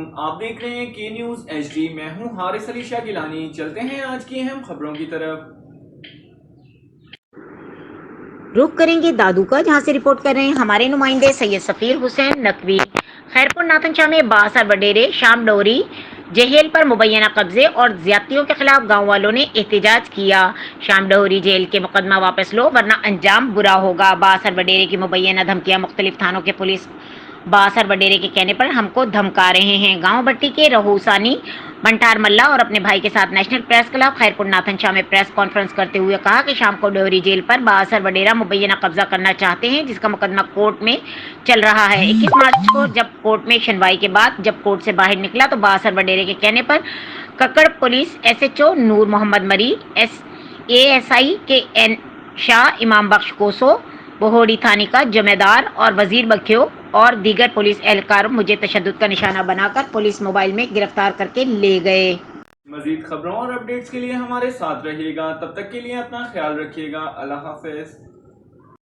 आप देख रहे हैं के न्यूज़ HD। मैं हूं हारिस अली शाह गिलानी। चलते हैं आज की अहम खबरों की तरफ। रुख करेंगे दादू का, जहां से रिपोर्ट कर रहे हैं हमारे नुमाइंदे सैयद सफीर हुसैन नकवी। खैरपुर नाथनशाह में बासर वडेरे शाम डोरी जेल पर मुबैना कब्जे और ज्यादतियों के खिलाफ गांव वालों ने एहतजाज किया। शाम डोरी जेल के मुकदमा वापस लो वरना अंजाम बुरा होगा। बासर वडेरे की मुबैना धमकियां मुख्तलिफ थानों के पुलिस बासर वडेरे के कहने पर हमको धमका रहे हैं। गांव भट्टी के रहूसानी बंटार मल्ला और अपने भाई के साथ नेशनल प्रेस क्लब खैरपुर नाथनशाह में प्रेस कॉन्फ्रेंस करते हुए कहा कि शाम को डोहरी जेल पर बासर वडेरा मुबैना कब्जा करना चाहते हैं, जिसका मुकदमा कोर्ट में चल रहा है। 21 मार्च को जब कोर्ट में सुनवाई के बाद जब कोर्ट से बाहर निकला तो बासर वडेरे के कहने पर कक्कड़ पुलिस SHO नूर मोहम्मद मरी, ASI के N शाह, इमाम बख्श कोसो, बोहोड़ी थाने का जमेदार और वजीर बख्यो और दीगर पुलिस एहलकार मुझे तशद्दुद का निशाना बनाकर पुलिस मोबाइल में गिरफ्तार करके ले गए। मजीद खबरों और अपडेट्स के लिए हमारे साथ रहिएगा। तब तक के लिए अपना ख्याल रखिएगा। अल्लाह हाफिज।